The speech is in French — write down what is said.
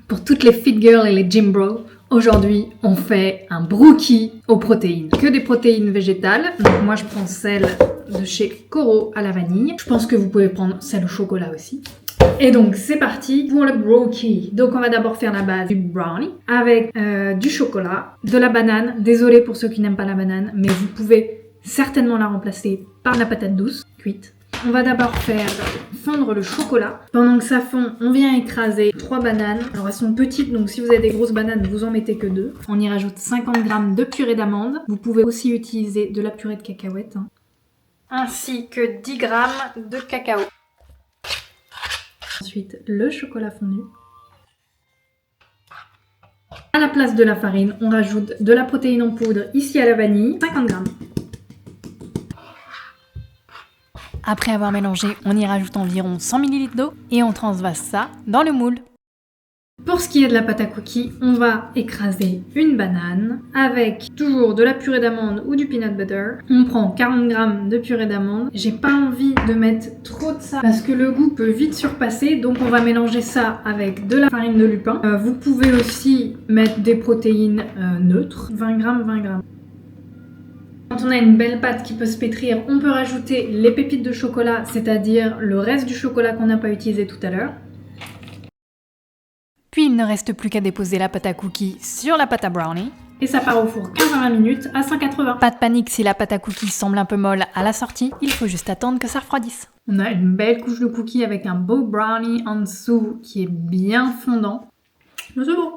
Pour toutes les fit girls et les gym bros, aujourd'hui on fait un brookie aux protéines. Que des protéines végétales, donc moi je prends celle de chez Coro à la vanille. Je pense que vous pouvez prendre celle au chocolat aussi. Et donc c'est parti pour le brookie. Donc on va d'abord faire la base du brownie avec du chocolat, de la banane. Désolée pour ceux qui n'aiment pas la banane, mais vous pouvez certainement la remplacer par de la patate douce cuite. On va d'abord faire fondre le chocolat. Pendant que ça fond, on vient écraser 3 bananes. Alors elles sont petites, donc si vous avez des grosses bananes, vous en mettez que 2. On y rajoute 50 g de purée d'amande. Vous pouvez aussi utiliser de la purée de cacahuètes. Ainsi que 10 g de cacao. Ensuite, le chocolat fondu. À la place de la farine, on rajoute de la protéine en poudre, ici à la vanille, 50 g. Après avoir mélangé, on y rajoute environ 100 ml d'eau et on transvase ça dans le moule. Pour ce qui est de la pâte à cookies, on va écraser une banane avec toujours de la purée d'amande ou du peanut butter. On prend 40 g de purée d'amande. J'ai pas envie de mettre trop de ça parce que le goût peut vite surpasser, donc on va mélanger ça avec de la farine de lupin. Vous pouvez aussi mettre des protéines neutres, 20 g, 20 g. Quand on a une belle pâte qui peut se pétrir, on peut rajouter les pépites de chocolat, c'est-à-dire le reste du chocolat qu'on n'a pas utilisé tout à l'heure. Puis il ne reste plus qu'à déposer la pâte à cookies sur la pâte à brownie. Et ça part au four 15 à 20 minutes à 180. Pas de panique si la pâte à cookies semble un peu molle à la sortie, il faut juste attendre que ça refroidisse. On a une belle couche de cookies avec un beau brownie en dessous qui est bien fondant. Mais c'est bon.